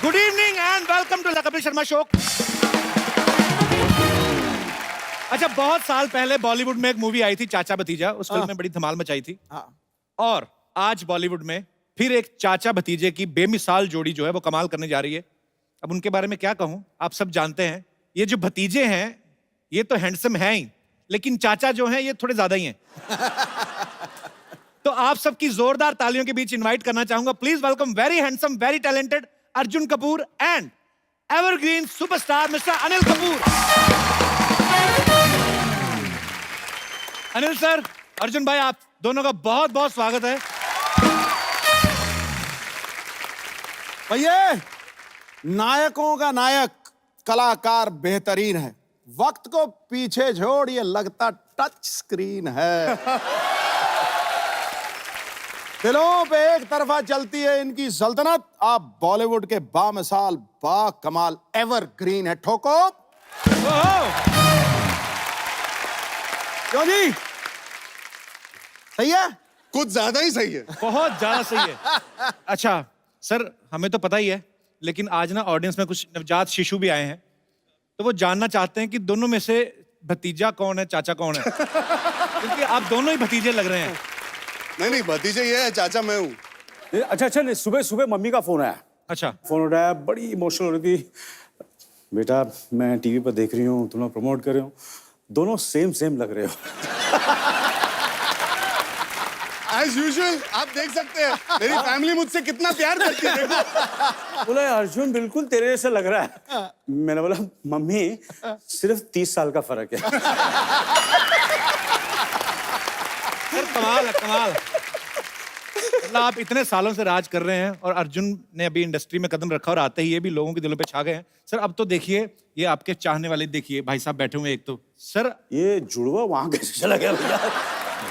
Good evening and welcome to the Kapil Sharma show. अच्छा, बहुत साल पहले बॉलीवुड में एक मूवी आई थी चाचा भतीजा। उस फिल्म में बड़ी धमाल मचाई थी। और आज बॉलीवुड में फिर एक चाचा भतीजे की बेमिसाल जोड़ी जो है वो कमाल करने जा रही है। अब उनके बारे में क्या कहूं, आप सब जानते हैं। ये जो भतीजे हैं ये तो हैंडसम हैं ही, लेकिन चाचा जो हैं ये थोड़े ज्यादा ही हैं। तो आप सबकी जोरदार तालियों के बीच इनवाइट करना चाहूंगा, please welcome very handsome, very talented Arjun Kapoor and evergreen superstar mister Anil Kapoor. Anil sir, Arjun भाई, आप दोनों का बहुत बहुत स्वागत है। भैया, नायकों का नायक कलाकार बेहतरीन है। वक्त को पीछे छोड़ ये लगता टच स्क्रीन है। दिलों पे एक तरफा चलती है इनकी सल्तनत। आप बॉलीवुड के बामिसाल बा कमाल एवरग्रीन है। ठोको क्यों जी? सही है? कुछ ज्यादा ही सही है। बहुत ज्यादा सही है। अच्छा सर, हमें तो पता ही है, लेकिन आज ना ऑडियंस में कुछ नवजात शिशु भी आए हैं, तो वो जानना चाहते हैं कि दोनों में से भतीजा कौन है, चाचा कौन है। क्योंकि आप दोनों ही भतीजे लग रहे हैं। नहीं, भतीजे ये है, चाचा मैं हूँ। अच्छा, नहीं, सुबह सुबह मम्मी का फोन आया। अच्छा, फोन उठाया, बड़ी इमोशनल हो रही थी। बेटा, मैं टीवी पर देख रही हूँ, तुम लोग प्रमोट कर रहे हो, दोनों सेम सेम लग रहे हो। एज यूजुअल आप देख सकते हैं मेरी फैमिली मुझसे कितना प्यार करती है। देखो, बोला अर्जुन बिल्कुल तेरे जैसा लग रहा है। मैंने बोला मम्मी सिर्फ 30 साल का फर्क है। सर कमाल है, कमाल। मतलब आप इतने सालों से राज कर रहे हैं और अर्जुन ने अभी इंडस्ट्री में कदम रखा और आते ही ये भी लोगों के दिलों पे छा गए हैं। सर अब तो देखिए, ये आपके चाहने वाले देखिए, भाई साहब बैठे हुए एक तो। सर ये जुड़वा वहां कैसे चला गया भैया?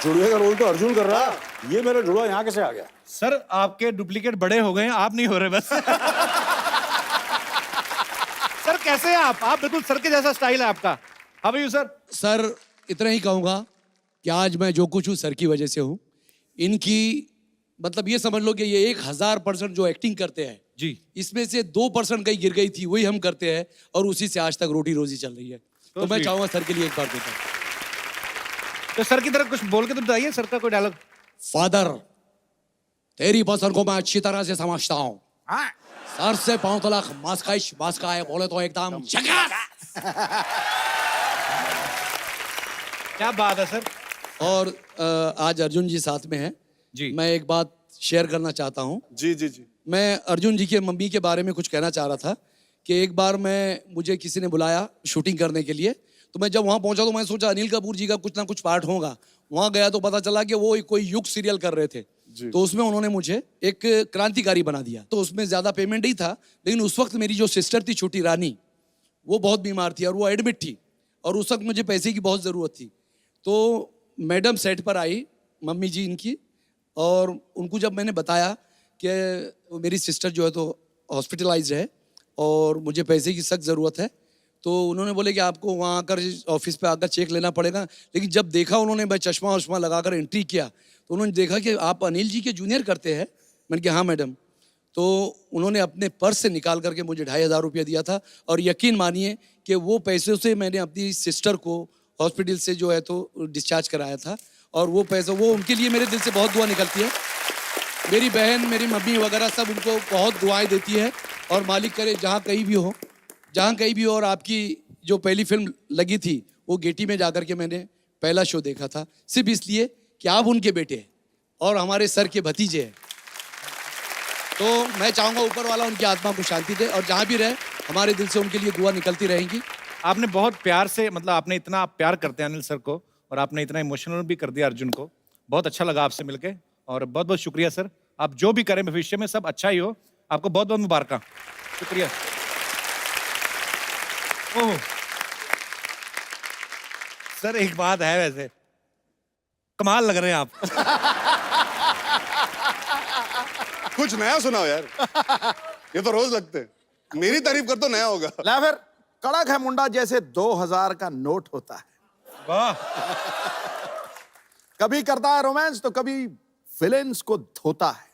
जुड़वे का रोल तो अर्जुन कर रहा, ये मेरा जुड़वा यहाँ कैसे आ गया? सर आपके डुप्लीकेट बड़े हो गए हैं, आप नहीं हो रहे बस। सर कैसे हैं आप बिल्कुल सर के जैसा स्टाइल है आपका। How are you sir? Sir इतना ही कहूँगा कि आज मैं जो कुछ हूँ सर की वजह से हूँ। इनकी मतलब ये समझ लो कि ये 1000% जो एक्टिंग करते हैं जी, इसमें से 2% कहीं गिर गई थी, वही हम करते हैं और उसी से आज तक रोटी रोजी चल रही है। तो मैं चाहूँगा सर के लिए एक बार देता हूँ। तो सर की तरफ कुछ बोल के तो बताइए, सर का कोई डायलॉग। फादर, तेरी पसंद को मैं अच्छी तरह से समझता हूँ। सर से पांव तलक मास्का है बोले तो एकदम झकास। क्या बात है सर। और आज अर्जुन जी साथ में हैं जी। मैं एक बात शेयर करना चाहता हूँ। जी जी जी। मैं अर्जुन जी के मम्मी के बारे में कुछ कहना चाह रहा था कि एक बार मुझे किसी ने बुलाया शूटिंग करने के लिए। तो मैं जब वहाँ पहुँचा तो मैं सोचा अनिल कपूर जी का कुछ ना कुछ पार्ट होगा। वहाँ गया तो पता चला कि वो कोई युग सीरियल कर रहे थे। तो उसमें उन्होंने मुझे एक क्रांतिकारी बना दिया। तो उसमें ज़्यादा पेमेंट नहीं था, लेकिन उस वक्त मेरी जो सिस्टर थी छोटी रानी, वो बहुत बीमार थी और वो एडमिट थी और उस वक्त मुझे पैसे की बहुत ज़रूरत थी। तो मैडम सेट पर आई, मम्मी जी इनकी, और उनको जब मैंने बताया कि मेरी सिस्टर जो है तो हॉस्पिटलाइज्ड है और मुझे पैसे की सख्त ज़रूरत है, तो उन्होंने बोले कि आपको वहाँ आकर ऑफिस पे आकर चेक लेना पड़ेगा। लेकिन जब देखा उन्होंने, मैं चश्मा वश्मा लगाकर एंट्री किया तो उन्होंने देखा कि आप अनिल जी के जूनियर करते हैं। मैंने कहा हाँ मैडम। तो उन्होंने अपने पर्स से निकाल करके मुझे 2500 रुपया दिया था और यकीन मानिए कि वो पैसे से मैंने अपनी सिस्टर को हॉस्पिटल से जो है तो डिस्चार्ज कराया था। और वो पैसा, वो उनके लिए मेरे दिल से बहुत दुआ निकलती है। मेरी बहन, मेरी मम्मी वगैरह सब उनको बहुत दुआएं देती है। और मालिक करे जहाँ कहीं भी हो, और आपकी जो पहली फिल्म लगी थी वो गेटी में जाकर के मैंने पहला शो देखा था, सिर्फ इसलिए कि आप उनके बेटे हैं और हमारे सर के भतीजे हैं। तो मैं चाहूँगा ऊपर वाला उनकी आत्मा को शांति दे और जहाँ भी रहे हमारे दिल से उनके लिए दुआ निकलती रहेंगी। आपने बहुत प्यार से, मतलब आपने इतना प्यार करते हैं अनिल सर को और आपने इतना इमोशनल भी कर दिया अर्जुन को। बहुत अच्छा लगा आपसे मिलके और बहुत बहुत शुक्रिया सर। आप जो भी करें भविष्य में सब अच्छा ही हो। आपको बहुत बहुत मुबारक। शुक्रिया। ओह सर, एक बात है, वैसे कमाल लग रहे हैं आप। कुछ नया सुनाओ यार। ये तो रोज लगते हैं। मेरी तारीफ कर तो नया होगा। ला फिर, कड़क है मुंडा जैसे 2000 का नोट होता है। वाह। कभी करता है रोमांस तो कभी विलेन्स को धोता है।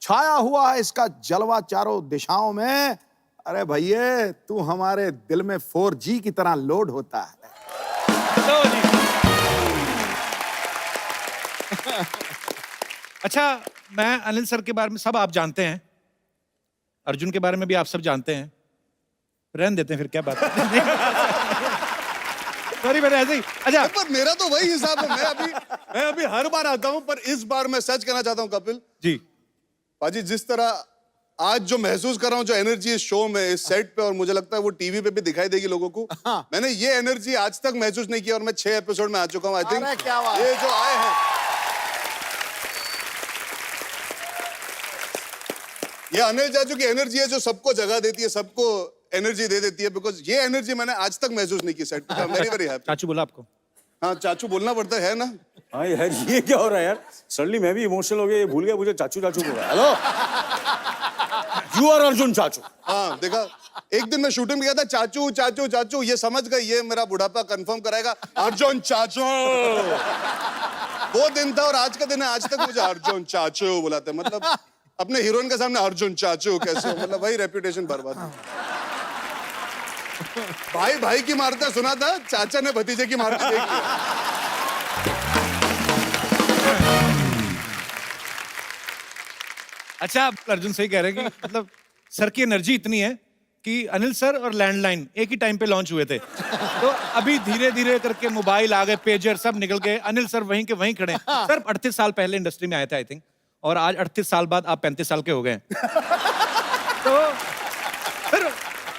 छाया हुआ है इसका जलवा चारों दिशाओं में। अरे भैया तू हमारे दिल में 4G की तरह लोड होता है। तो जी। अच्छा, मैं अनिल सर के बारे में सब आप जानते हैं, अर्जुन के बारे में भी आप सब जानते हैं, रहने देते हैं फिर, क्या बात है। सॉरी, मैंने ऐसे ही। अच्छा, पर मेरा तो वही हिसाब है, मैं अभी हर बार आता हूं, पर इस बार मैं सच कहना चाहता हूं कपिल जी, पाजी, जिस तरह आज जो महसूस कर रहा हूं, जो एनर्जी इस शो में, इस सेट पे, और मुझे लगता है वो टीवी पे भी दिखाई देगी लोगों को। मैंने ये एनर्जी आज तक महसूस नहीं की, और मैं 6 एपिसोड में आ चुका हूं। आई थिंक क्या बात। ये जो आए हैं, ये अनिल चाचू की एनर्जी है जो सबको जगह देती है, सबको एनर्जी दे देती है। बिकॉज ये एनर्जी मैंने आज तक महसूस नहीं की सेट पे। Very very happy. चाचू बोला आपको? हाँ, चाचू बोलना पड़ता है ना। हाँ यार, ये क्या हो रहा है यार? सडनली मैं भी इमोशनल हो गया, ये भूल गया मुझे चाचू चाचू बोल रहा है। हेलो, यू आर अर्जुन चाचू। हाँ, देखा, एक दिन मैं शूटिंग में गया था, चाचू चाचू चाचू, ये समझ गए ये मेरा बुढ़ापा कंफर्म कराएगा, अर्जुन चाचू। वो दिन था और आज का दिन है, आज तक मुझे अर्जुन चाचू बुलाते हैं। मतलब अपने हीरोइन के सामने अर्जुन चाचू कैसे हो, मतलब वही रेपुटेशन बर्बाद। भाई भाई की मारता सुना था, चाचा ने भतीजे की मारती देखी। अच्छा, अर्जुन सही कह रहे हैं कि मतलब सर की एनर्जी इतनी है कि अनिल सर और लैंडलाइन एक ही टाइम पे लॉन्च हुए थे, तो अभी धीरे धीरे करके मोबाइल आ गए, पेजर सब निकल गए, अनिल सर वहीं के वहीं खड़े हैं। सर 38 साल पहले इंडस्ट्री में आए थे आई थिंक, और आज 38 साल बाद आप 35 साल के हो गए हैं। तो सर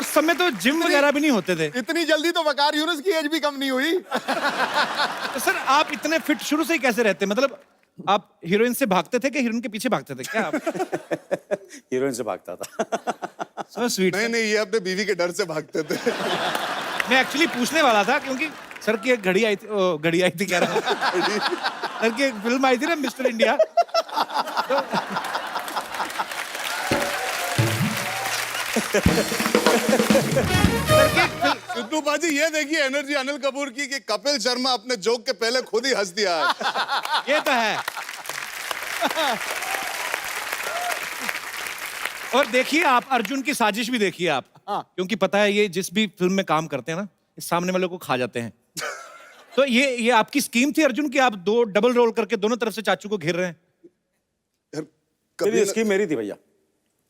उस समय तो जिम वगैरह भी नहीं होते थे। इतनी जल्दी तो वकार यूनुस की एज भी कम नहीं हुई। तो सर आप इतने फिट शुरू से ही कैसे रहते? मतलब आप हीरोइन से भागते थे कि हीरोइन के पीछे भागते थे क्या आप? हीरोइन से भागता था। So sweet. नहीं नहीं, ये अपने बीवी के डर से भागते थे। मैं एक्चुअली पूछने वाला था क्योंकि सर की एक घड़ी आई थी, घड़ी आई थी कह रहा हूं। सर की एक फिल्म आई थी ना, मिस्टर इंडिया। सिद्धू बाजी, ये देखिए एनर्जी अनिल कपूर की कि कपिल शर्मा अपने जोक के पहले खुद ही हंस दिया है। ये तो है। और देखिए आप अर्जुन की साजिश भी देखिए आप, क्योंकि पता है ये जिस भी फिल्म में काम करते हैं ना, इस सामने वालों को खा जाते हैं। तो ये आपकी स्कीम थी अर्जुन की, आप दो डबल रोल करके दोनों तरफ से चाचू को घेर रहे हैं? मेरी स्कीम मेरी थी भैया।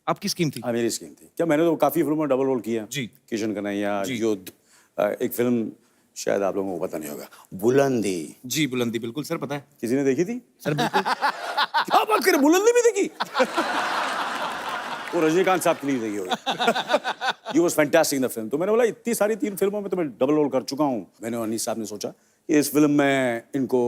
आपकी स्कीम थी? हाँ, मेरी स्कीम थी। क्या, मैंने तो काफी फिल्मों में डबल रोल किया जी। किशन कन्हैया, युद्ध, एक फिल्म शायद आप लोगों को पता नहीं होगा, बुलंदी। जी, बुलंदी बिल्कुल सर पता है। किसी ने देखी थी? सर बिल्कुल। क्या बात करें, बुलंदी भी देखी? वो रजनीकांत साहब के लिए देखी होगी। He was fantastic in the film। तो मैंने बोला इतनी सारी 3 फिल्मों में तो मैं डबल रोल कर चुका हूँ। मैंने और अनीस साहब ने सोचा कि इस फिल्म में इनको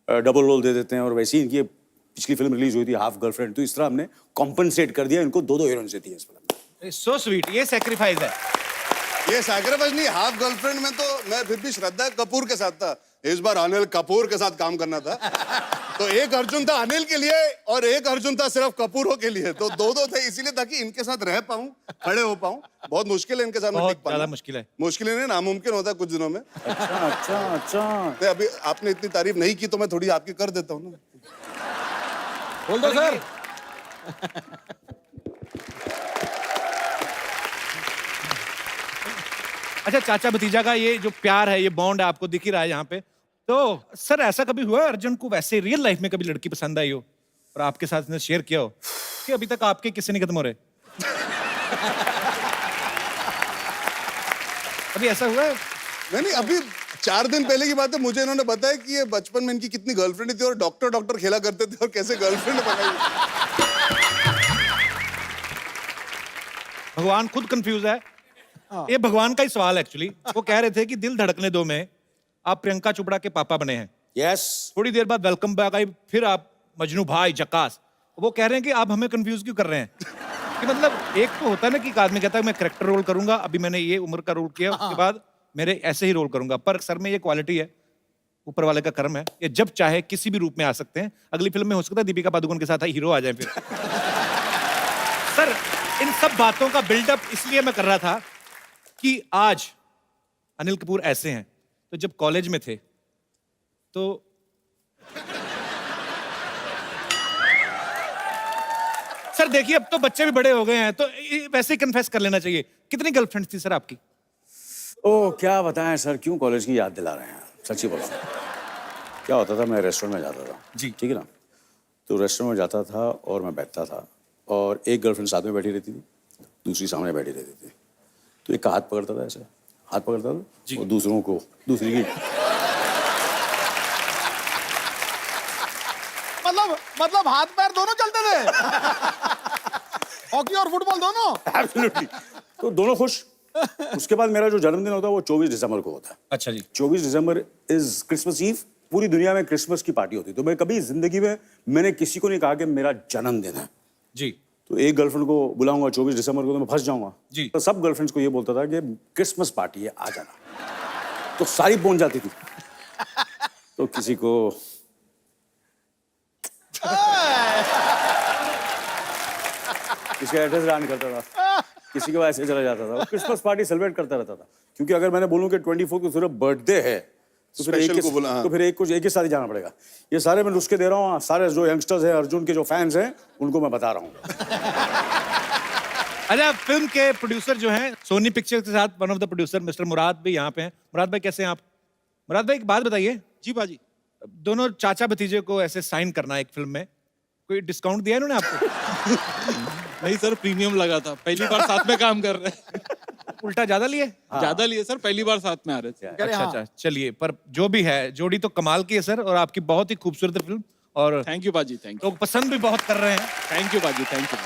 डबल रोल दे देते हैं, और वैसे ही इनकी पिछली फिल्म रिलीज हुई थी हाफ गर्लफ्रेंड, तो इस तरह हमने कॉम्पनसेट कर दिया, इनको 2-2 हीरोइन से थी इस फिल्म में। सो स्वीट, ये सैक्रिफाइस है। ये सैक्रिफाइस नहीं, हाफ गर्लफ्रेंड में तो मैं फिर भी श्रद्धा कपूर के साथ था, इस बार अनिल कपूर के साथ काम करना था। तो एक अर्जुन था अनिल के लिए और एक अर्जुन था सिर्फ कपूरों के लिए, तो 2-2 थे, इसीलिए ताकि इनके साथ रह पाऊं, खड़े हो पाऊं। बहुत मुश्किल है इनके साथ बहुत टिक पाना। ज्यादा मुश्किल है। मुश्किल नहीं, नामुमकिन होता है कुछ दिनों में। अच्छा। तो अभी आपने इतनी तारीफ नहीं की तो मैं थोड़ी आपकी कर देता हूँ ना। बोल दो सर। अच्छा, चाचा भतीजा का ये जो प्यार है, ये बॉन्ड है, आपको दिख ही रहा है यहाँ पे। तो सर ऐसा कभी हुआ अर्जुन को वैसे रियल लाइफ में कभी लड़की पसंद आई हो और आपके साथ इसने शेयर किया हो कि अभी तक आपके किस्से नहीं खत्म हो रहे? अभी ऐसा हुआ है? नहीं, अभी 4 दिन पहले की बात है, मुझे इन्होंने बताया कि ये बचपन में इनकी कितनी गर्लफ्रेंड थी और डॉक्टर खेला करते थे और कैसे गर्लफ्रेंड बनाई। भगवान खुद कंफ्यूज है। ये भगवान का ही सवाल है एक्चुअली। वो कह रहे थे कि दिल धड़कने दो में आप प्रियंका चोपड़ा के पापा बने हैं। यस। थोड़ी देर बाद वेलकम बैक आई, फिर आप मजनू भाई जकास। वो कह रहे हैं कि आप हमें कंफ्यूज क्यों कर रहे हैं? कि मतलब एक तो होता है ना कि एक आदमी कहता है मैं कैरेक्टर रोल करूंगा, अभी मैंने ये उम्र का रोल किया, उसके बाद मेरे ऐसे ही रोल करूंगा। पर सर में ये क्वालिटी है, ऊपर वाले का कर्म है, ये जब चाहे किसी भी रूप में आ सकते हैं। अगली फिल्म में हो सकता है दीपिका पादुकोण के साथ हीरो आ जाए फिर। सर इन सब बातों का बिल्डअप इसलिए मैं कर रहा था कि आज अनिल कपूर ऐसे हैं, तो जब कॉलेज में थे तो सर देखिए अब तो बच्चे भी बड़े हो गए हैं तो वैसे ही कन्फेस कर लेना चाहिए। कितनी गर्लफ्रेंड थी सर आपकी? ओह क्या बताएं सर, क्यों कॉलेज की याद दिला रहे हैं, सच्ची बोला। क्या होता था, मैं रेस्टोरेंट में जाता था जी। ठीक है ना, तो रेस्टोरेंट में जाता था और मैं बैठता था और एक गर्लफ्रेंड साथ में बैठी रहती थी, दूसरी सामने बैठी रहती थी। तो एक का हाथ पकड़ता था, ऐसे हाथ पकड़ता था और दूसरों को दूसरी की मतलब हाथ पैर दोनों चलते थे। हॉकी और फुटबॉल दोनों। एब्सोल्युटली। तो दोनों खुश। उसके बाद मेरा जो जन्मदिन होता है वो 24 दिसंबर को होता है। अच्छा जी। 24 दिसंबर इज क्रिसमस ईव। पूरी दुनिया में क्रिसमस की पार्टी होती है, तो मैं कभी जिंदगी में मैंने किसी को नहीं कहा कि मेरा जन्मदिन है। जी। तो एक गर्लफ्रेंड को बुलाऊंगा 24 दिसंबर को तो मैं फंस जाऊंगा जी। तो सब गर्लफ्रेंड्स को ये बोलता था कि क्रिसमस पार्टी है, आ जाना। तो सारी पहुंच जाती थी। तो किसी को किसी का एड्रेस दान करता था, किसी के ऐसे चला जाता था। क्रिसमस पार्टी सेलिब्रेट करता रहता था, क्योंकि अगर मैंने बोलूं कि 24 को सिर्फ बर्थडे है तो फिर Special को बोला, हाँ। तो फिर एक ही साथ ही जाना पड़ेगा। ये सारे मैं नुस्खे दे रहा हूँ, सारे जो यंगस्टर्स हैं, अर्जुन के जो फैंस हैं, उनको मैं बता रहा हूँ। अच्छा, फिल्म के प्रोड्यूसर जो हैं सोनी पिक्चर्स के साथ one of the producer mister Murad भी यहाँ पे हैं। मुराद भाई कैसे हैं आप? मुराद भाई एक बात बताइए। जी बाजी। दोनों चाचा भतीजे को ऐसे साइन करना है एक फिल्म में, कोई डिस्काउंट दिया इन्होंने आपको? नहीं सर, प्रीमियम लगा था, पहली बार साथ में काम कर रहे हैं। उल्टा ज्यादा लिए? ज्यादा लिए सर, पहली बार साथ में आ रहे थे। अच्छा अच्छा, चलिए, पर जो भी है जोड़ी तो कमाल की है सर, और आपकी बहुत ही खूबसूरत फिल्म, और थैंक यू बाजी, थैंक यू। लोग पसंद भी बहुत कर रहे हैं। थैंक यू बाजी, थैंक यू।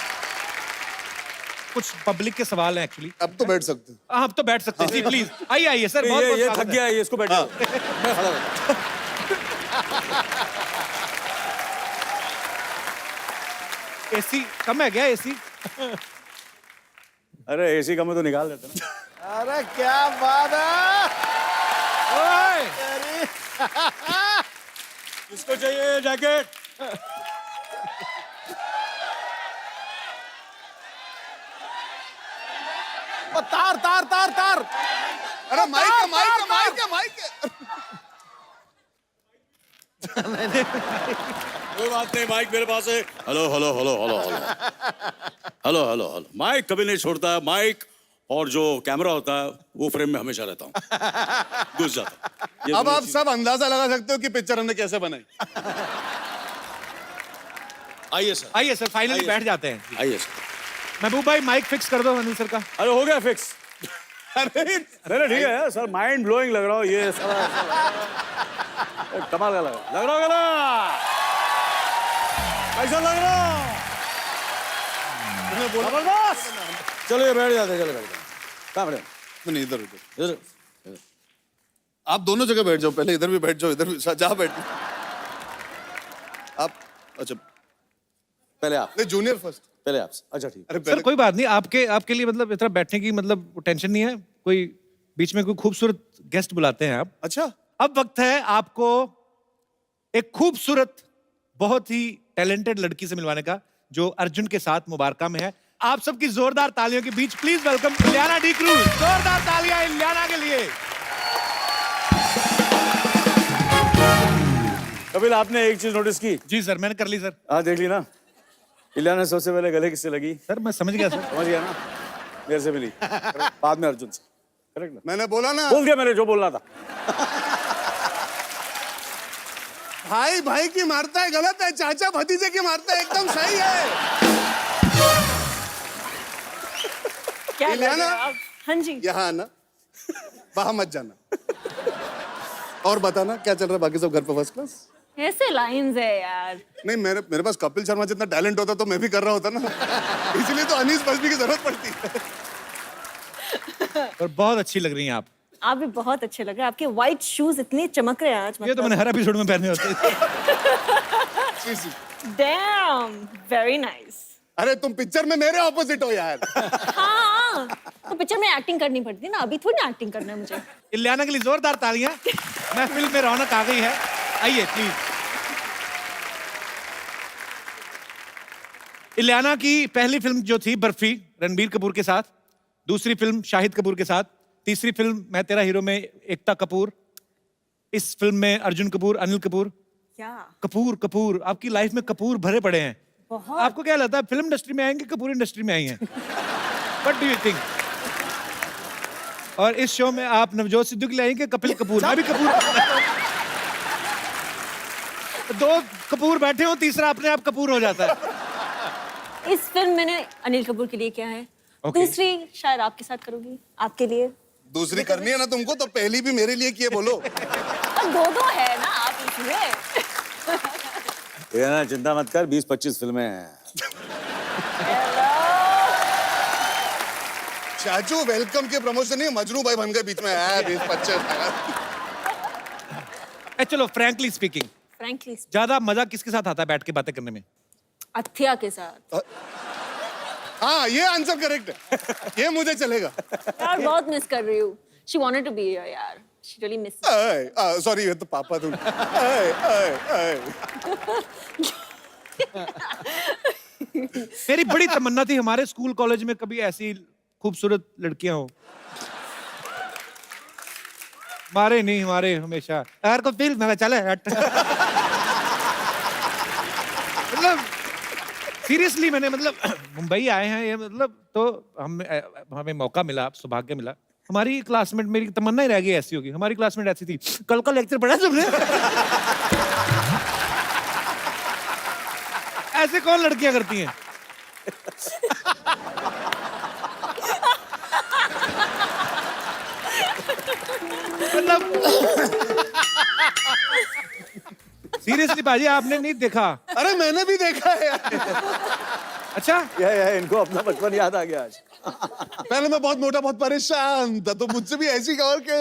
कुछ पब्लिक के सवाल हैं एक्चुअली। अब तो बैठ सकते हैं। आप तो बैठ सकते हैं जी, प्लीज आइए आइए सर। बहुत ये बहुत थक गया है, ये इसको बैठ जाओ। मैं खड़ा रहता हूँ। एसी कम है क्या? एसी अरे एसी का मैं तो निकाल देता ना। अरे क्या बात है। ओए! किसको चाहिए जैकेट? ओ, तार तार तार तार। अरे माइक है, माइक है, माइक है, माइक है। कोई बात नहीं, माइक मेरे पास है। Hello hello hello hello hello hello hello hello. Mic कभी नहीं छोड़ता है, माइक और जो कैमरा होता है वो फ्रेम में हमेशा रहता हूँ, घुस जाता। अब आप सब अंदाजा लगा सकते हो कि पिक्चर हमने कैसे बनाई। आइए सर, आइए सर, फाइनली आइए बैठ सर। जाते हैं। आइए सर। महबूब भाई माइक फिक्स कर दो अनिल सर का। अरे हो गया फिक्स। अरे ठीक है सर, माइंड ब्लोइंग लग रहा हो ये सारा। कमाल का लग रहा होगा ना, ऐसा लग रहा। जबरदस्त। चलो ये बैठ जाते हैं, चलो बैठ जाते। कहाँ बैठे? नहीं, इधर इधर। इधर। आप दोनों जगह बैठ जाओ, पहले इधर भी बैठ जाओ, इधर भी जहाँ बैठ। आप अच्छा पहले आप, नहीं, जूनियर फर्स्ट। पहले आप। अच्छा ठीक। अरे सर पहले कोई बात नहीं, आपके लिए मतलब इतना बैठने की मतलब टेंशन नहीं है। कोई बीच में कोई खूबसूरत गेस्ट बुलाते हैं आप। अच्छा, अब वक्त है आपको एक खूबसूरत, बहुत ही टैलेंटेड लड़की से मिलवाने का, जो अर्जुन के साथ मुबारका में है। आप सबकी जोरदार तालियों के बीच please welcome Ileana D'Cruz. जोरदार तालियां इलियाना के लिए। कपिल, आपने एक चीज नोटिस की? जी सर, मैंने कर ली सर। हाँ देख ली ना, इलियाना सबसे पहले गले किससे लगी? सर मैं समझ गया सर। समझ गया ना, मेरे से मिली, बाद में अर्जुन से। करेक्ट ना? मैंने बोला ना, बोल दिया मैंने जो बोलना था। भाई भाई की मारता है गलत है, चाचा भतीजे की मारता है एकदम सही है। क्या लग इलियाना? रहा है आप? हाँ जी। यहाँ आना, वहां मत जाना। और बताना क्या चल रहा है, बाकी सब घर पे फर्स्ट क्लास? ऐसे लाइंस है यार। नहीं, मेरे पास कपिल शर्मा जितना टैलेंट होता तो मैं भी कर रहा होता ना। इसलिए तो अनीस बजमी की जरूरत पड़ती है। और बहुत अच्छी लग रही हैं आप। आप भी बहुत अच्छे लग रहे हैं, आपके व्हाइट शूज इतने चमक रहे हैं आज। ये तो मैंने हर एपिसोड में पहने होते हैं। Dam, very nice. अरे तुम पिक्चर में मेरे ऑपोजिट हो यार। हाँ, तो पिक्चर में एक्टिंग करनी पड़ती है ना, अभी थोड़ी ना एक्टिंग करना है मुझे। इलियाना के लिए जोरदार तालियां। महफिल में रौनक आ गई है। आइए प्लीज। इलियाना की पहली फिल्म जो थी बर्फी, रणबीर कपूर के साथ, दूसरी फिल्म शाहिद कपूर के साथ, तीसरी फिल्म मैं तेरा हीरो में एकता कपूर, इस फिल्म में अर्जुन कपूर, अनिल कपूर। क्या? कपूर कपूर, आपकी लाइफ में कपूर भरे पड़े हैं। बहुत। आपको क्या लगता है फिल्म इंडस्ट्री में आएंगे कपूर इंडस्ट्री में आई हैं? What do you think? और इस शो में आप नवजोत सिद्धू के लिए आएंगे कपिल कपूर? मैं भी कपूर। दो कपूर बैठे हो, तीसरा अपने आप कपूर हो जाता है। इस फिल्म मैंने अनिल कपूर के लिए किया है। Okay. दूसरी शायद आपके साथ करूंगी, आपके लिए। दूसरी करनी है ना तुमको, तो पहली भी मेरे लिए किए बोलो। और दो है ना आप इसमें। ये ना चिंता मत कर, 20-25 फिल्में हैं। चाचू वेलकम के प्रमोशन नहीं, मजनू भाई बन गए बीच में। 20-25 चलो फ्रैंकली स्पीकिंग, फ्रैंकली ज्यादा मजा किसके साथ आता है बैठ के बातें करने में? अथिया के साथ। हाँ, ये आंसर करेक्ट है, ये मुझे चलेगा। यार बहुत मिस कर रही हूँ। She wanted to be here यार। She really missed me. Sorry, ये तो पापा तुम। मेरी बड़ी तमन्ना थी हमारे स्कूल कॉलेज में कभी ऐसी खूबसूरत लड़कियां हो। हमारे नहीं, हमारे हमेशा यार को फील में चले हट। मतलब सीरियसली मैंने मुंबई आए हैं ये तो हमें मौका मिला, सौभाग्य मिला। हमारी क्लासमेट, मेरी तमन्ना ही रह गई ऐसी होगी। हमारी क्लासमेट ऐसी थी, कल का लेक्चर पढ़ा तुमने? ऐसे कौन लड़कियां करती हैं? सीरियसली बाजी आपने नहीं देखा? अरे मैंने भी देखा है यार। अच्छा, इनको अपना बचपन याद आ गया आज। पहले मैं बहुत मोटा, बहुत परेशान था, तो मुझसे भी ऐसी और के।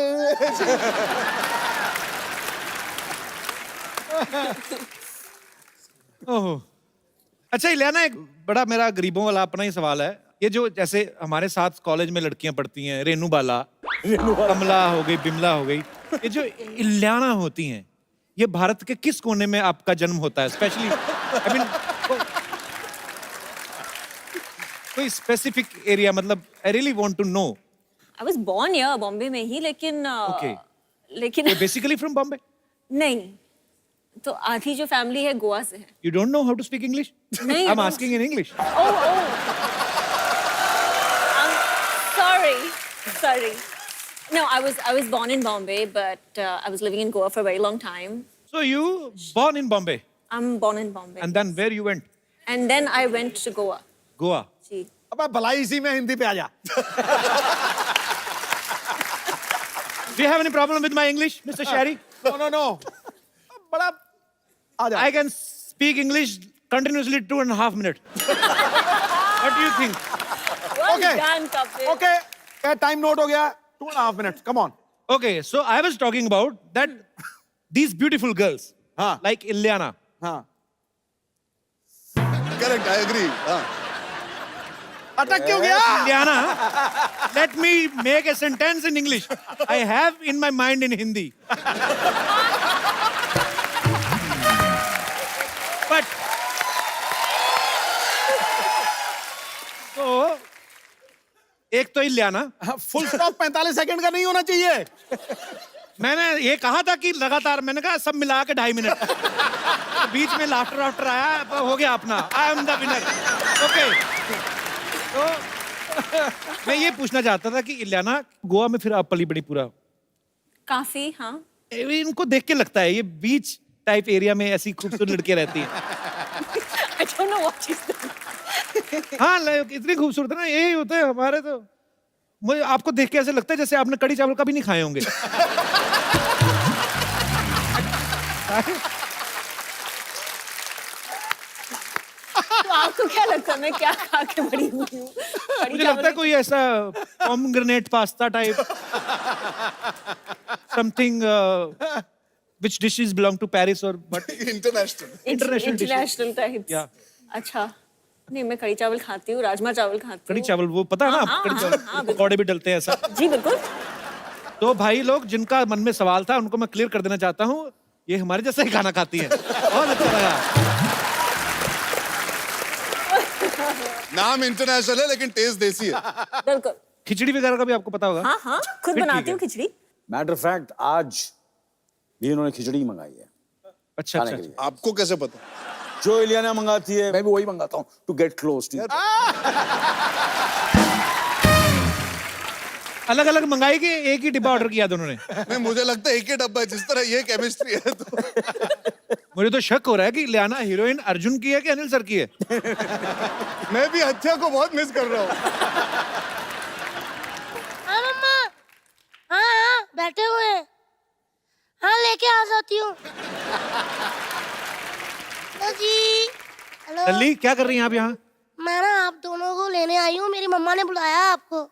ओह अच्छा, इलियाना, एक बड़ा मेरा गरीबों वाला अपना ही सवाल है। ये जो जैसे हमारे साथ कॉलेज में लड़कियां पढ़ती हैं, रेनू बाला, कमला हो गई, बिमला हो गई, ये जो इलियाना होती हैं, ये भारत के किस कोने में आपका जन्म होता है? स्पेशली आई मीन कोई स्पेसिफिक एरिया, मतलब I really want to know. I was born here Bombay में ही, लेकिन Okay. लेकिन बेसिकली फ्रॉम बॉम्बे? नहीं, तो आधी जो फैमिली है गोवा से है। You don't know how to speak English? नहीं, I'm I asking in English. Oh. Sorry. No, I was born in Bombay, but I was living in Goa for a very long time. So you born in Bombay, I'm born in Bombay. and then where you went? And then I went to Goa. Goa. जी। अबे भलाई इसी में हिंदी पे आ जा। Do you have any problem with my English, Mr. Shari? No. बड़ा आ जा। I can speak English continuously 2.5 minutes. What do you think? Well Okay. done, Kapil. Okay, time note हो गया। 2.5 minutes, come on. Okay, so I was talking about that these beautiful girls, हाँ। like Ilyana. हाँ। Correct, I agree. अटक क्यों गया? Ilyana, let me make a sentence in English. I have in my mind in Hindi. But so एक तो Ileana, full stop 45 second का नहीं होना चाहिए। मैंने ये कहा था कि लगातार, मैंने कहा सब मिला के 2.5 मिनट, तो बीच में लाफ्टर आया, हो गया अपना, I am the winner. Okay, तो मैं ये पूछना चाहता था कि इलियाना, गोवा में फिर आप पली बड़ी पूरा, काफी, हाँ। इनको देख के लगता है ये बीच टाइप एरिया में ऐसी खूबसूरत लड़कियां रहती हैं। I don't know what she's doing. हाँ, इतनी खूबसूरत है ना, यही होता है हमारे। तो मुझे आपको देख के ऐसे लगता है जैसे आपने कड़ी चावल कभी नहीं खाए होंगे। तो आपको क्या लगता है मैं क्या खा के बड़ी हुई हूँ? कढ़ी मुझे लगता है चावल- कोई ऐसा pomegranate pasta type something which dishes belong to Paris or but international. international dishes. International types. Yeah. अच्छा, नहीं मैं कढ़ी चावल खाती हूँ, राजमा चावल खाती कड़ी हूँ। चावल, वो पता है ना, हाँ, कड़ी हाँ, चावल हाँ, बिल्कुल। पकौड़े भी डलते हैं ऐसा। जी बिल्कुल। तो भाई लोग जिनका मन में सवाल था उनको मैं क्लियर कर देना चाहता हूँ, ये हमारे जैसा ही खाना खाती है। बहुत अच्छा लगा। नाम इंटरनेशनल है लेकिन टेस्ट देसी है। बिल्कुल। खिचड़ी वगैरह का भी आपको पता होगा? हाँ हाँ, खुद फिर बनाती ठीक हूँ खिचड़ी। मैटर ऑफ फैक्ट आज भी इन्होंने खिचड़ी मंगाई है अच्छा खाने अच्छा के लिए। आपको कैसे पता? जो इलियाना मंगाती है मैं भी वही मंगाता हूँ टू गेट क्लोज टू। अलग अलग मंगाई कि एक ही डिब्बा ऑर्डर किया दोनों ने? नहीं, मुझे लगता है एक ही डब्बा है, जिस तरह ये केमिस्ट्री है तो मुझे तो शक हो रहा है कि लियाना हीरोइन अर्जुन की है कि अनिल सर की है। मैं भी हत्या को बहुत मिस कर रहा हूँ। हाँ मम्मा, हाँ बैठे हुए हैं। हाँ लेके आ जाती हूँ। हेलो जी। हेलो। लल्ली क्या कर रही हैं आप यहाँ? मैं ना आप दोनों को लेने आई हूँ, मेरी मम्मा ने बुलाया आपको।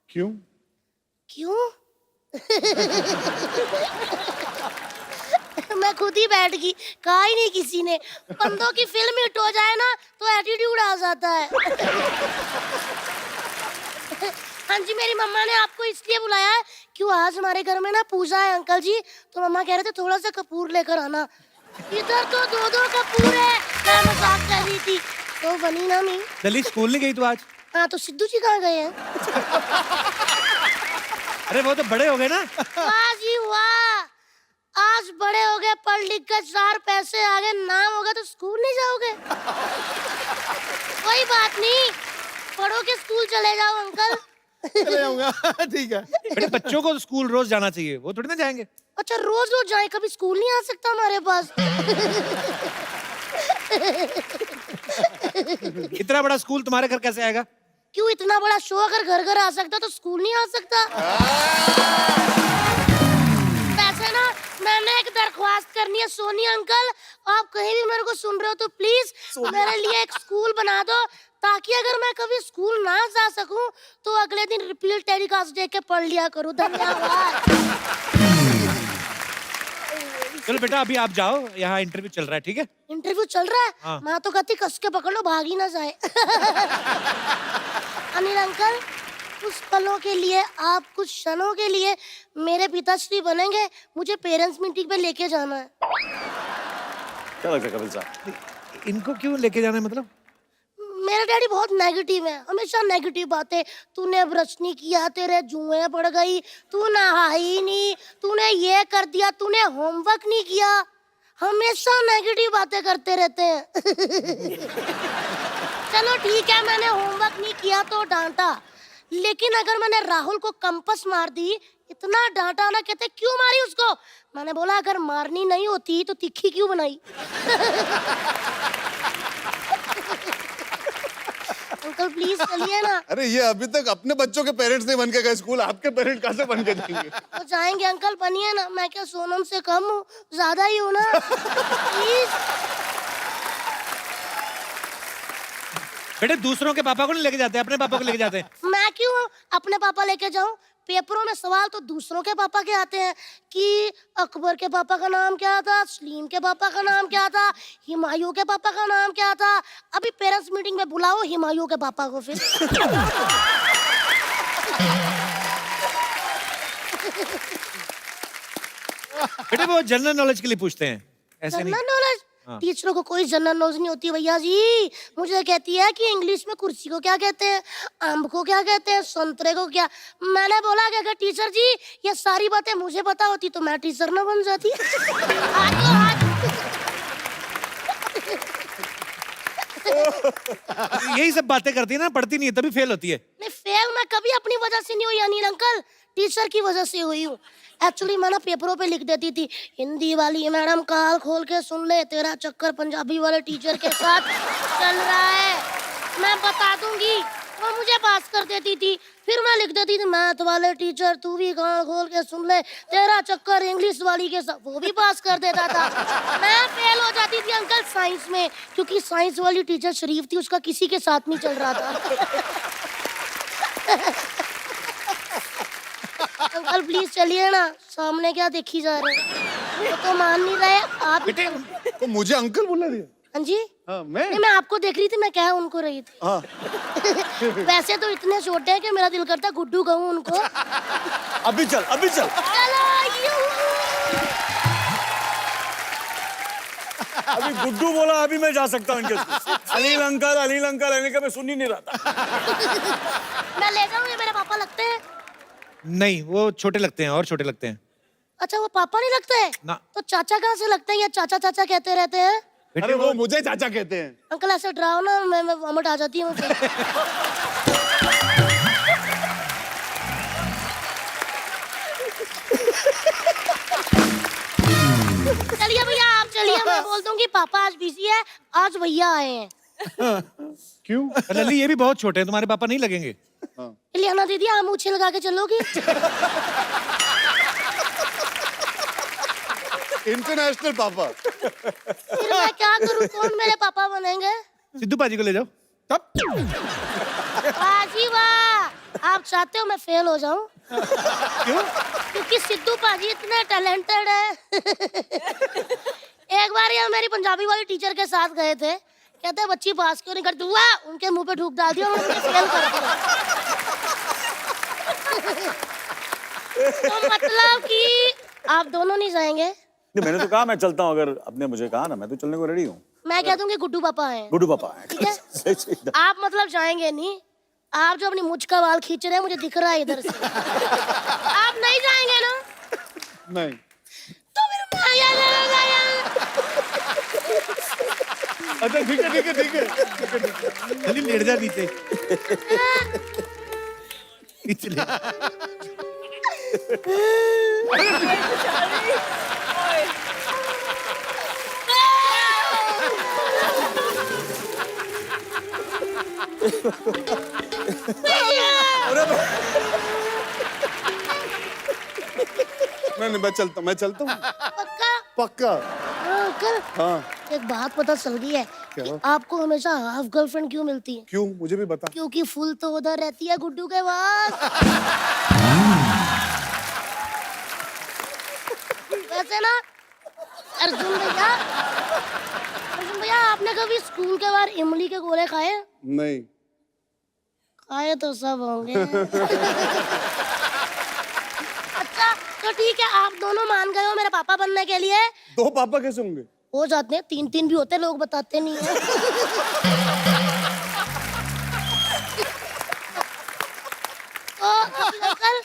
क्यों? क्यों? मैं खुद ही बैठ गई, कहा ही नहीं किसी ने। बंदों की फिल्म हिट हो जाए ना तो एटीट्यूड आ जाता है। हाँ जी, मेरी मम्मा ने आपको इसलिए बुलाया है क्यों आज हमारे घर में ना पूजा है अंकल जी, तो मम्मा कह रहे थे थोड़ा सा कपूर लेकर आना। इधर तो दो कपूर है, मैं मजाक कर रही थी तो बनी ना नहीं। लल्ली स्कूल नहीं गई तू आज? हाँ तो सिद्धू जी कहाँ गए हैं? अरे वो तो बड़े हो गए ना। वाह जी वाह, आज बड़े हो गए, पढ़ लिख कर 4 पैसे आ गए, नाम होगा तो स्कूल नहीं जाओगे? कोई बात नहीं, पढ़ो के स्कूल चले जाओ अंकल। चले जाऊंगा। ठीक है। बेटे बच्चों को स्कूल रोज जाना चाहिए, वो थोड़ी ना जाएंगे। अच्छा रोज रोज जाए, कभी स्कूल नहीं आ सकता हमारे पास? इतना बड़ा स्कूल तुम्हारे घर कैसे आएगा? क्यों, इतना बड़ा शो अगर घर घर आ सकता तो स्कूल नहीं आ सकता? वैसे ना मैंने एक दरख्वास्त करनी है सोनी अंकल, आप कहीं भी मेरे को सुन रहे हो तो प्लीज मेरे लिए एक स्कूल बना दो, ताकि अगर मैं कभी स्कूल ना जा सकूं तो अगले दिन रिपीट टेलीकास्ट देख के पढ़ लिया करूं। धन्यवाद। चलो बेटा अभी आप जाओ, यहाँ इंटरव्यू चल रहा है, ठीक है? इंटरव्यू चल रहा है? हाँ। मैं तो कहती कस के पकड़ लो, भाग ही ना जाए। अनिल अंकल, कुछ पलों के लिए, आप कुछ क्षणों के लिए मेरे पिताश्री बनेंगे, मुझे पेरेंट्स मीटिंग पे लेके जाना है। क्या लगता है कपिल साहब? इनको क्यों लेके जाना है मतलब? मेरा डैडी बहुत नेगेटिव है, हमेशा नेगेटिव बातें। तूने ब्रश नहीं किया, तेरे जुएं पड़ गई, तू नहाई नहीं, तूने ये कर दिया, तूने होमवर्क नहीं किया, हमेशा नेगेटिव बातें करते रहते हैं। चलो ठीक है, मैंने होमवर्क नहीं किया तो डांटा, लेकिन अगर मैंने राहुल को कंपास मार दी, इतना डांटा ना, कहते क्यों मारी उसको? मैंने बोला अगर मारनी नहीं होती तो तिखी क्यों बनाई? अंकल प्लीज चलिए ना। अरे ये अभी तक अपने बच्चों के पेरेंट्स नहीं बन के गए स्कूल, आपके पेरेंट कहाँ से बन के जाएंगे? तो जाएंगे अंकल, बनिए ना। मैं क्या सोनम से कम हूँ, ज्यादा ही हूँ ना। प्लीज। बेटे दूसरों के पापा को नहीं लेके जाते, अपने पापा को लेके जाते हैं। मैं क्यों अपने पापा लेके जाऊं? पेपरों में सवाल तो दूसरों के पापा के आते हैं कि अकबर के पापा का नाम क्या था, सलीम के पापा का नाम क्या था, हुमायूं के पापा का नाम क्या था। अभी पेरेंट्स मीटिंग में बुलाओ हुमायूं के पापा को फिर। बेटे वो जनरल नॉलेज के लिए पूछते हैं, ऐसे नहीं। General knowledge? टीचरों को कोई जनरल नॉलेज नहीं होती भैया जी। मुझे कहती है कि इंग्लिश में कुर्सी को क्या कहते हैं, आम को क्या कहते हैं, संतरे को क्या। मैंने बोला कि अगर टीचर जी ये सारी बातें मुझे पता होती तो मैं टीचर ना बन जाती। यही सब बातें करती है ना, पढ़ती नहीं है तभी फेल होती है। नहीं, फेल मैं कभी अपनी वजह से नहीं हुई अनिल अंकल, टीचर की वजह से हुई हूँ। एक्चुअली मैं ना पेपरों पे लिख देती थी, हिंदी वाली मैडम काल खोल के सुन ले, तेरा चक्कर पंजाबी वाले टीचर के साथ चल रहा है, मैं बता दूंगी। वो मुझे पास कर देती थी। फिर मैं लिख देती थी, मैथ वाले टीचर तू भी कान खोल के सुन ले, तेरा चक्कर इंग्लिश वाली के साथ, वो भी पास कर देता था। मैं फेल हो जाती थी अंकल साइंस में, क्योंकि साइंस वाली टीचर शरीफ थी, उसका किसी के साथ नहीं चल रहा था। अंकल प्लीज चलिए ना, सामने क्या देखी जा रहे हैं? वो तो मान नहीं रहे आप। बेटे तो मुझे अंकल बोला दिया? हाँ जी। हाँ, मैं नहीं, मैं आपको देख रही थी, मैं कह उनको रही थी। हाँ। वैसे तो इतने छोटे हैं कि मेरा दिल करता गुड्डू कहूँ उनको। अभी चल अभी चल। चलो अभी गुड्डू बोला, अभी मैं जा सकता हूँ इनके साथ। अनिल अंकल अनिल का मैं सुन ही नहीं रहा था। मैं ले जाऊँ, ये मेरे पापा लगते हैं? नहीं, वो छोटे लगते हैं और छोटे लगते हैं। अच्छा वो पापा नहीं लगते हैं? ना। तो चाचा कहाँ से लगते हैं? या चाचा चाचा कहते रहते हैं? अरे वो मुझे चाचा कहते हैं। अंकल ऐसे डराओ ना, मैं वॉमिट आ जाती हूँ फिर। चलिए भैया आप चलिए, मैं बोल दूंगी पापा आज बिजी है, आज भैया आए हैं। क्यों? लल्ली ये भी बहुत छोटे हैं, तुम्हारे पापा नहीं लगेंगे। इलियाना दीदी आप मूछे लगा के चलोगी? इंटरनेशनल पापा। फिर मैं क्या करूँ, कौन मेरे पापा बनेंगे? सिद्धू पाजी को ले जाओ। तब बाजी वाह, आप चाहते हो मैं फेल हो जाऊं? क्यों? क्योंकि सिद्धू पाजी इतने टैलेंटेड है। एक बार ये मेरी पंजाबी वाली टीचर के साथ गए थे, कहते बच्ची पास क्यों नहीं करती, वाह उनके मुंह पे थूक डाल दिया और उन्हें फेल कर दिया। तो मतलब कि आप दोनों नहीं जाएंगे? नहीं, मैंने तो कहा मैं चलता हूँ, अगर आपने मुझे कहा ना, मैं तो चलने को रेडी हूँ। मैं कह दूंगी गुड्डू पापा हैं। गुड्डू पापा है। ठीक है? सही सही। आप मतलब जाएंगे नहीं? आप जो अपनी मुझ का वाल खींच रहे हैं मुझे दिख रहा है इधर से। आप नहीं जाएंगे ना? नहीं। तो फिर मैं क्या करूंगा यार? अच्छा ठीक है ठीक है ठीक है। लल्ली लेट जा नीचे। खींच ले। नहीं मैं चलता हूँ। पक्का? पक्का। हाँ अंकल, हाँ एक बात पता चल गई है कि आपको हमेशा हाफ गर्लफ्रेंड क्यों मिलती है? क्यों, मुझे भी बता। क्योंकि फुल तो उधर रहती है गुड्डू के पास। वैसे ना अर्जुन भैया आपने कभी स्कूल के बाहर इमली के गोले खाए? नहीं। खाए तो सब होंगे। अच्छा तो ठीक है, आप दोनों मान गए हो मेरे पापा बनने के लिए? दो पापा कैसे होंगे? हो जाते हैं, 3-3 भी होते हैं, लोग बताते नहीं है। तो अंकल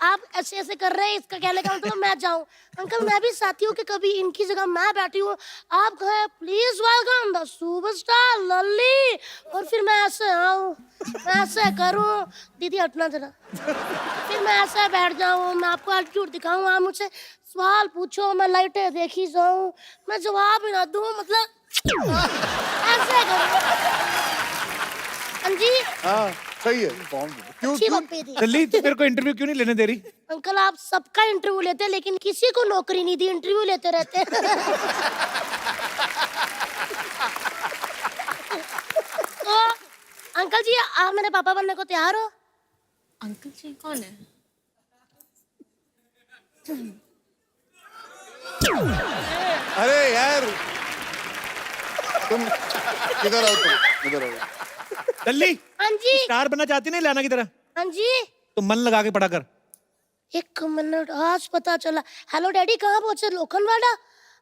आप ऐसे ऐसे कर रहे हैं, इसका कहने का मतलब मैं जाऊं? अंकल मैं भी चाहती हूँ कि कभी इनकी जगह मैं बैठी हूँ, आप कहे प्लीज वेलकम द सुपरस्टार लल्ली, और फिर मैं ऐसे आऊं, मैं ऐसे करूं, दीदी हटना जरा, फिर मैं ऐसे बैठ जाऊं, मैं आपको एटीट्यूड दिखाऊं, आप मुझसे सवाल पूछो, मैं लाइटें देखी जाऊं, मैं जवाब ही ना दूं, मतलब ऐसे करूं। हाँ जी हाँ सही है। क्यों अच्छी क्यों? बकरी थी। लल्ली तू मेरे को इंटरव्यू क्यों नहीं लेने दे रही? अंकल आप सबका इंटरव्यू लेते हैं लेकिन किसी को नौकरी नहीं दी, इंटरव्यू लेते रहते हैं। तो अंकल जी आप मेरे पापा बनने को तैयार हो? अंकल जी कौन है? अरे यार तुम किधर आओ, तुम इधर आओ। लल्ली हाँ जी स्टार बनना चाहती नहीं लाना की तरह? हाँ जी। तो मन लगा के पढ़ा कर। एक मिनट, आज पता चला। हेलो डैडी कहाँ पहुंचे? लोखंडवाला?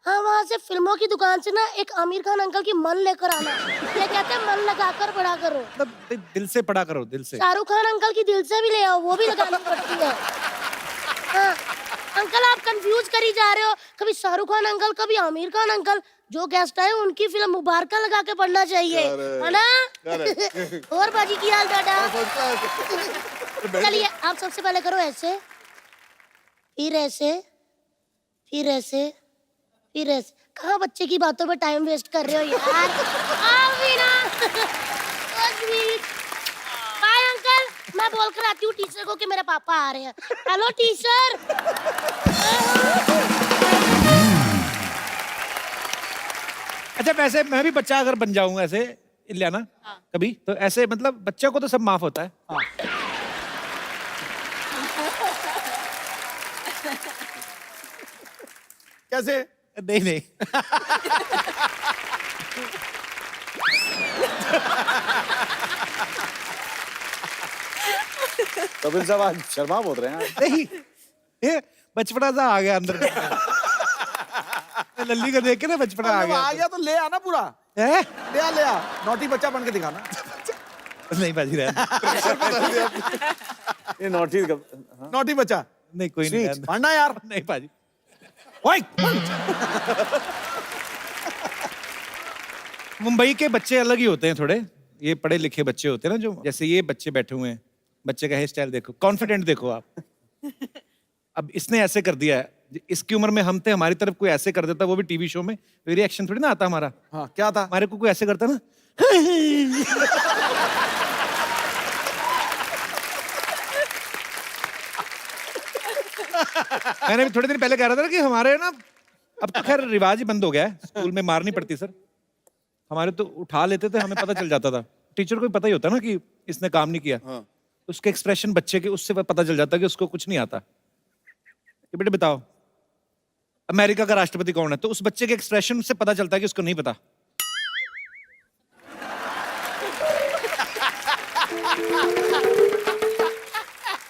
हाँ वहाँ से फिल्मों की दुकान से ना एक आमिर खान अंकल की मन लेकर आना, ये कहते हैं मन लगाकर पढ़ा करो। मतलब दिल से पढ़ा करो, दिल से। शाहरुख खान अंकल की दिल से भी ले आओ, वो भी लगानी पड़ती है। हाँ अंकल आप कंफ्यूज करी जा रहे हो, कभी शाहरुख खान अंकल कभी आमिर खान अंकल, जो गेस्ट आए उनकी फिल्म मुबारका लगा के पढ़ना चाहिए, है ना? और बाजी की हाल दादा? चलिए आप सबसे पहले करो ऐसे, फिर ऐसे, फिर ऐसे, फिर ऐसे। कहाँ बच्चे की बातों पे टाइम वेस्ट कर रहे हो यार? आओ भी ना। बाय अंकल, मैं बोल कर आती हूँ टीचर को कि मेरे पापा आ रहे हैं। Hello teacher. अच्छा वैसे मैं भी बच्चा अगर बन जाऊंगा ऐसे इलियाना कभी, तो ऐसे मतलब बच्चे को तो सब माफ होता है। कैसे? नहीं नहीं। कपिल साहब आज शर्मा बोल रहे हैं। नहीं ये बचपना सा आ गया अंदर। लल्ली को देख के ना बचपना आ आ गया। गया तो ले आना पूरा, है? ले आ, नौटी बच्चा बन के दिखाना। नहीं बाजी रहा। ये नॉटी नौटी बच्चा नहीं कोई नहीं स्वीट पढ़ना यार। नहीं बाजी। ओए मुंबई के बच्चे अलग ही होते हैं थोड़े, ये पढ़े लिखे बच्चे होते हैं ना, जो जैसे ये बच्चे बैठे हुए हैं, बच्चे का हेयर स्टाइल देखो, कॉन्फिडेंट देखो आप। अब इसने ऐसे कर दिया है, इसकी उम्र में हम थे, हमारी तरफ कोई ऐसे कर देता, वो भी टीवी शो में, रिएक्शन थोड़ी ना आता हमारा। हाँ, क्या था? हमारे को कोई ऐसे करता ना, मैंने भी थोड़े दिन पहले कह रहा था ना कि हमारे ना, अब तो खैर रिवाज ही बंद हो गया है, स्कूल में मार नहीं पड़ती सर, हमारे तो उठा लेते थे, हमें पता चल जाता था, टीचर को भी पता ही होता ना कि इसने काम नहीं किया। हाँ। उसके एक्सप्रेशन बच्चे के, उससे पता चल जाता कि उसको कुछ नहीं आता। कि बेटे बताओ अमेरिका का राष्ट्रपति कौन है, तो उस बच्चे के एक्सप्रेशन से पता चलता है कि उसको नहीं पता।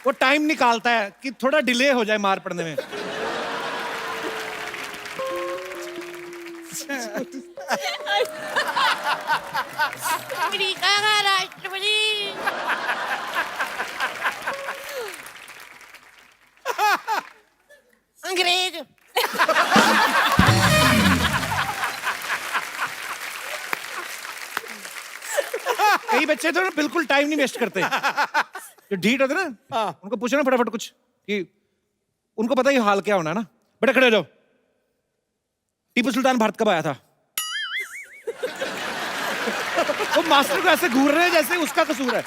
वो टाइम निकालता है कि थोड़ा डिले हो जाए मार पड़ने में। अमेरिका का राष्ट्रपति। अंग्रेज। कई बच्चे तो ना बिल्कुल टाइम नहीं वेस्ट करते, जो ढीठ होते ना, उनको पूछो ना फटाफट कुछ, कि उनको पता ही हाल क्या होना है ना। बेटा खड़े हो जाओ, टीपू सुल्तान भारत कब आया था? वो मास्टर को ऐसे घूर रहे हैं जैसे उसका कसूर है।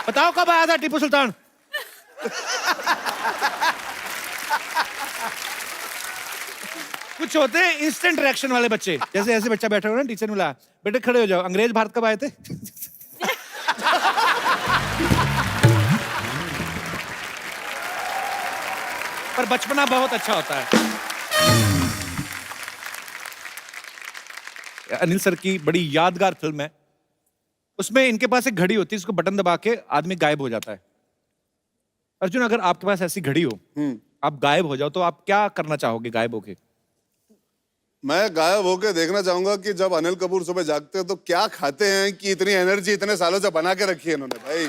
बताओ कब आया था टीपू सुल्तान? कुछ होते हैं इंस्टेंट रिएक्शन वाले बच्चे, जैसे ऐसे बच्चा बैठा हुआ ना, टीचर ने बुलाया, बेटे खड़े हो जाओ, अंग्रेज भारत कब आए थे? पर बचपना बहुत अच्छा होता है। अनिल सर की बड़ी यादगार फिल्म है, उसमें इनके पास एक घड़ी होती है, इसको बटन दबा के आदमी गायब हो जाता है। अर्जुन, अगर आपके पास ऐसी घड़ी हो, आप गायब हो जाओ, तो आप क्या करना चाहोगे गायब होके? मैं गायब होके देखना चाहूंगा कि जब अनिल कपूर सुबह जागते हैं तो क्या खाते हैं कि इतनी एनर्जी इतने सालों से बना के रखी है इन्होंने। भाई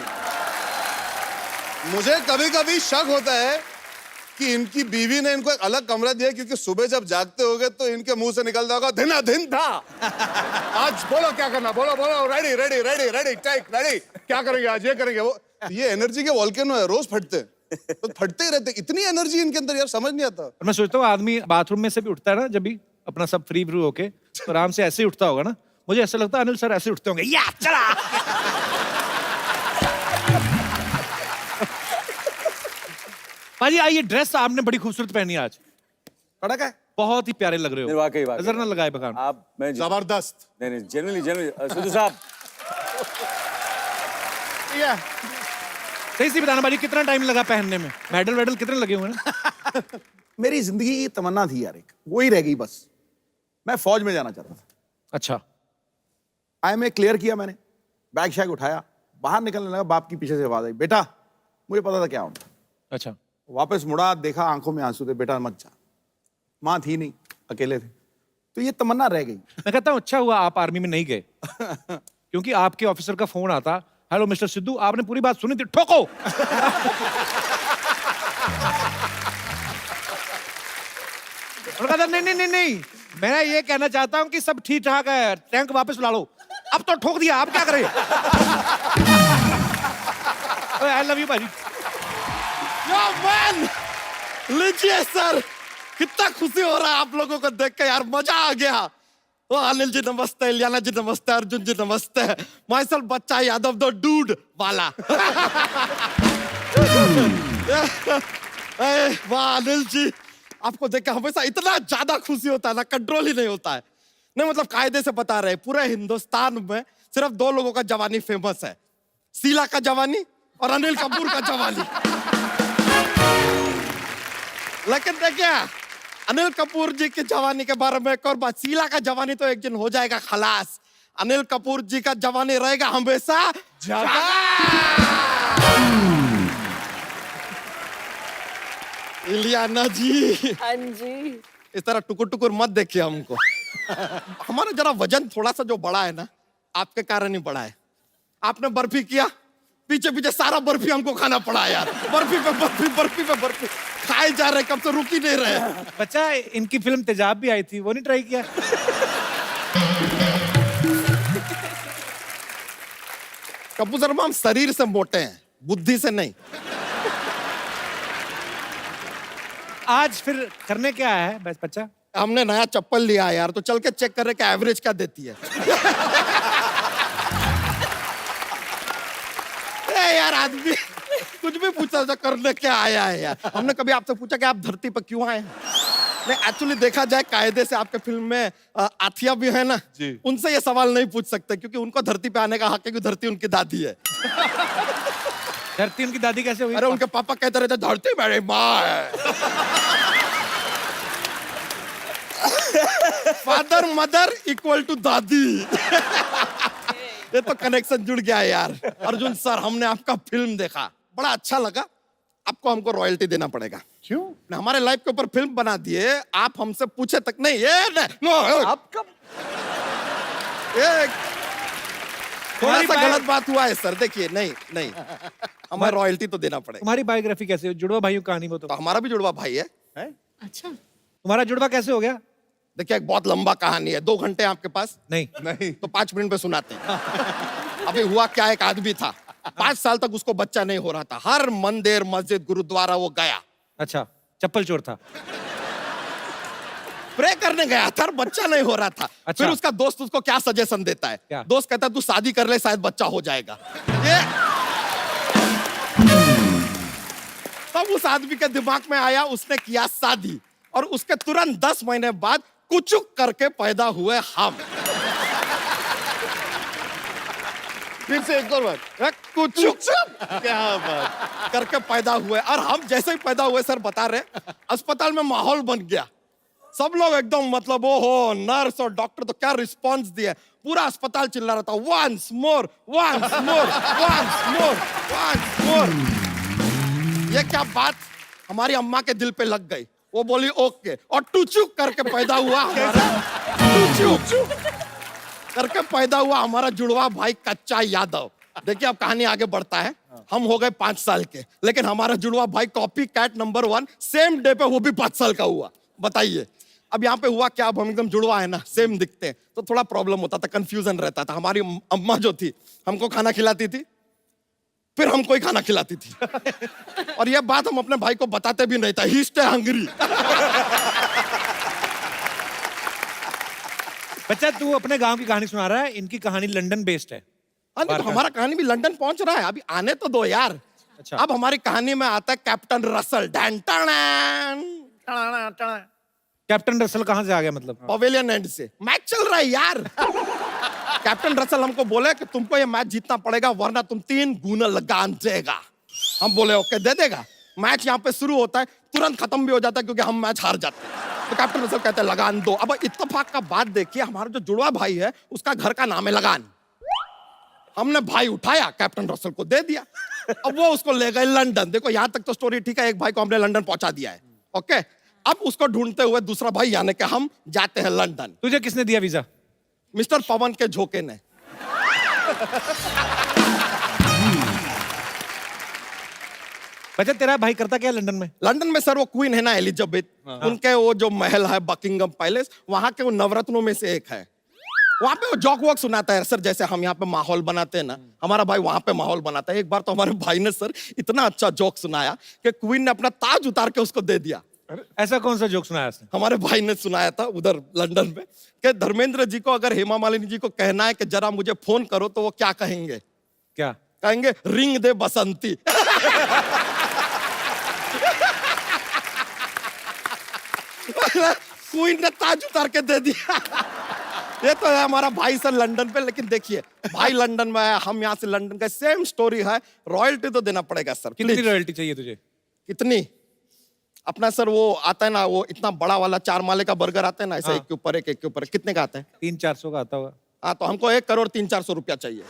मुझे कभी कभी शक होता है कि इनकी बीवी ने इनको एक अलग कमरा दिया, क्योंकि सुबह जब जागते होगे तो इनके मुंह से निकलता होगा धिना धिन था। आज बोलो क्या करना, बोलो बोलो, ready ready ready ready take ready, क्या करेंगे आज, ये करेंगे वो। ये एनर्जी के वॉल्केनो है, रोज फटते हैं, तो फटते ही रहते, इतनी एनर्जी इनके अंदर, यार समझ नहीं आता। और मैं सोचता हूँ आदमी बाथरूम में से भी उठता है ना, जब भी अपना सब फ्री फ्रू होके, तो आराम से ऐसे ही उठता होगा ना। मुझे ऐसा लगता है अनिल सर ऐसे उठते होंगे, या चला। भाजी आइए, ड्रेस आपने बड़ी खूबसूरत पहनी आज, कड़क है, बहुत ही प्यारे लग रहे हो। वाकई नजर ना लगाए बखान। आप, मैं जबरदस्त। नहीं जनरली सिद्धू साहब, सही से बताना भाजी, कितना टाइम लगा पहनने में? मेडल वेडल कितने लगे हुए हैं? मेरी जिंदगी की तमन्ना थी यार, एक वही रह गई बस। मैं फौज में जाना चाहता था। अच्छा, IMA क्लियर किया मैंने, बैग शैग उठाया, बाहर निकलने लगा, बाप की पीछे से आवाज आई, बेटा। मुझे पता था क्या होना। अच्छा, वापस मुड़ा, देखा आंखों में आंसू थे, बेटा मत जा। माँ थी नहीं, अकेले थे, तो ये तमन्ना रह गई। मैं कहता हूँ अच्छा हुआ आप आर्मी में नहीं गए, क्योंकि आपके ऑफिसर का फोन आता, हेलो मिस्टर सिद्धू, आपने पूरी बात सुनी थी, ठोको। और कहता नहीं नहीं नहीं नहीं, मैं ये कहना चाहता हूँ कि सब ठीक ठाक है, टैंक वापस ला लो। अब तो ठोक दिया, आप क्या करें? आई लव यू भाजी। लीजिए सर, कितना खुशी हो रहा है आप लोगों को देख के यार, मजा आ गया। ओ अनिल जी नमस्ते, इलियाना जी नमस्ते, अर्जुन जी नमस्ते। माई सेल्फ बच्चा यादव द डूड वाला। वाह अनिल जी, आपको देख के हमेशा इतना ज्यादा खुशी होता है ना, कंट्रोल ही नहीं होता है। नहीं मतलब कायदे से बता रहे, पूरे हिंदुस्तान में सिर्फ 2 लोगों का जवानी फेमस है, शीला का जवानी और अनिल कपूर का जवानी। लेकिन देखिए अनिल कपूर जी की जवानी के बारे में एक और बात, शीला का जवानी तो एक दिन हो जाएगा खलास, अनिल कपूर जी का जवानी रहेगा हमेशा जगा। इलियाना जी, हाँ जी। इस तरह टुकुर टुकुर मत देखिए हमको। हमारा जरा वजन थोड़ा सा जो बड़ा है ना, आपके कारण ही बड़ा है। आपने बर्फी किया, पीछे पीछे सारा बर्फी हमको खाना पड़ा यार। बर्फी पे बर्फी, बर्फी पे बर्फी खाए जा रहे, कब से रुक ही नहीं रहे। बच्चा, इनकी फिल्म तेजाब भी आई थी, वो नहीं ट्राई किया? कपूर शर्मा, हम शरीर से मोटे हैं, बुद्धि से नहीं। आज फिर करने क्या है बस बच्चा? हमने नया चप्पल लिया है यार, तो चल के चेक कर रहे कि एवरेज क्या देती है। ए यार, आदमी कुछ भी पूछा था, करने क्या आया है यार। हमने कभी आपसे पूछा कि आप धरती पर क्यों आए हैं? नहीं, एक्चुअली देखा जाए कायदे से आपके फिल्म में आथिया भी है ना जी, उनसे ये सवाल नहीं पूछ सकते क्योंकि उनको धरती पे आने का हक है, क्योंकि धरती उनकी दादी है। धरती उनकी दादी कैसे हुई? अरे उनके पापा कहते रहते धरती मेरी माँ है। फादर मदर इक्वल टू दादी। ये तो कनेक्शन जुड़ गया है यार। अर्जुन सर, हमने आपका फिल्म देखा, बड़ा अच्छा लगा। आपको हमको रॉयल्टी देना पड़ेगा। क्यों? हमारे लाइफ के ऊपर फिल्म बना दिए, आप हमसे पूछे तक नहीं। ये नो, आपका ये थोड़ा सा बायो- गलत बात हुआ है सर। देखिए, नहीं हमें रॉयल्टी तो देना पड़ेगा। तुम्हारी बायोग्राफी कैसे हो? जुड़वा भाइयों की कहानी वो तो तो। हमारा भी जुड़वा भाई है। अच्छा। तुम्हारा जुड़वा कैसे हो गया? देखिए, एक बहुत लंबा कहानी है, 2 घंटे आपके पास नहीं। तो 5 मिनट में सुनाते हैं। अभी हुआ क्या, एक आदमी था, 5 साल तक उसको बच्चा नहीं हो रहा था। हर मंदिर मस्जिद गुरुद्वारा वो गया, अच्छा, चप्पल चोर था। प्रे करने गया था, बच्चा नहीं हो रहा था। अच्छा। फिर उसका दोस्त उसको क्या सजेशन देता है? क्या? दोस्त कहता है तू शादी कर ले, शायद बच्चा हो जाएगा। ये तब उस आदमी के दिमाग में आया, उसने किया शादी, और उसके तुरंत 10 महीने बाद कुचुक करके पैदा हुए हम। फिर से एक और बार। कुचुक क्या बात। करके पैदा हुए, और हम जैसे ही पैदा हुए सर बता रहे, अस्पताल में माहौल बन गया। सब लोग एकदम मतलब ओहो, नर्स और डॉक्टर तो क्या रिस्पांस दिए, पूरा अस्पताल चिल्ला रहा था, once more, once more, once more, once more. ये क्या बात हमारी अम्मा के दिल पे लग गई। वो बोली ओके, और टुचुक करके पैदा हुआ हमारा, टुचुक करके पैदा हुआ हमारा जुड़वा भाई कच्चा यादव। देखिए, अब कहानी आगे बढ़ता है। हम हो गए 5 साल के, लेकिन हमारा जुड़वा भाई copy cat number 1 same day पे वो भी 5 साल का हुआ। बताइए, अब यहाँ पे हुआ क्या, अब हम एकदम जुड़वा है ना, सेम दिखते हैं, तो थोड़ा प्रॉब्लम होता था, कंफ्यूजन रहता था। हमारी अम्मा जो थी हमको खाना खिलाती थी, फिर हमको ही खाना खिलाती थी। और ये बात हम अपने भाई को बताते भी नहीं था, ही स्टे हंग्री। बच्चा, तू अपने गांव की कहानी सुना रहा है, इनकी कहानी लंदन बेस्ड है। हाँ, तो हमारा कहानी भी लंदन पहुंच रहा है, अभी आने तो दो यार। अच्छा। अब हमारी कहानी में आता है कैप्टन रसल। कैप्टन रसल कहाँ से आ गया मतलब? पवेलियन एंड से मैच चल रहा है यार। कैप्टन रसल हमको बोले कि तुमको ये मैच जीतना पड़ेगा, वरना तुम 3 गुना लगान देगा। हम बोले ओके, दे देगा। मैच यहाँ पे शुरू होता है, तुरंत खत्म भी हो जाता है क्योंकि हम मैच हार जाते हैं। तो कैप्टन रसल कहते हैं लगान दो। अब इत्तेफाक का बात देखिए, हमारा जो जुड़वा भाई है उसका घर का नाम है लगान। हमने भाई उठाया, कैप्टन रसल को दे दिया। अब वो उसको ले गए लंदन। देखो, यहां तक तो स्टोरी ठीक है, एक भाई को हमने लंदन पहुंचा दिया है। ओके, अब उसको ढूंढते हुए दूसरा भाई यानी कि हम जाते हैं लंदन। तुझे किसने दिया वीजा? मिस्टर पवन के झोंके ने। बच्चा, तेरा भाई करता क्या है लंदन में? लंदन में सर वो क्वीन है ना एलिजाबेथ, उनके वो जो महल है बकिंगम पैलेस, वहां के वो नवरत्नों में से एक है। वहां पे वो जॉक वॉक सुनाता है सर, जैसे हम यहाँ पे माहौल बनाते हैं ना, हमारा भाई वहां पे माहौल बनाता है। एक बार तो हमारे भाई ने सर इतना अच्छा जोक सुनाया कि क्वीन ने अपना ताज उतार के उसको दे दिया। ऐसा कौन सा जोक सुनाया उसने? हमारे भाई ने सुनाया था उधर लंदन में कि धर्मेंद्र जी को अगर हेमा मालिनी जी को कहना है कि जरा मुझे फोन करो, तो वो क्या कहेंगे? क्या कहेंगे? रिंग दे बसंती। क्वीन ने ताज उतार के दे दिया। ये तो है हमारा भाई सर लंदन पे। लेकिन देखिए, भाई लंदन में है, हम यहाँ से लंदन का, सेम स्टोरी है। रॉयल्टी तो देना पड़ेगा सर। कितनी प्लीज। रॉयल्टी चाहिए तुझे? कितनी? अपना सर वो आता है ना, वो इतना बड़ा वाला 4 माले का बर्गर आता है ना, ऐसे हाँ। एक के ऊपर एक, एक के ऊपर, कितने का आता है? 300-400 का आता होगा। हाँ, तो हमको 1 करोड़ 300-400 रुपया चाहिए।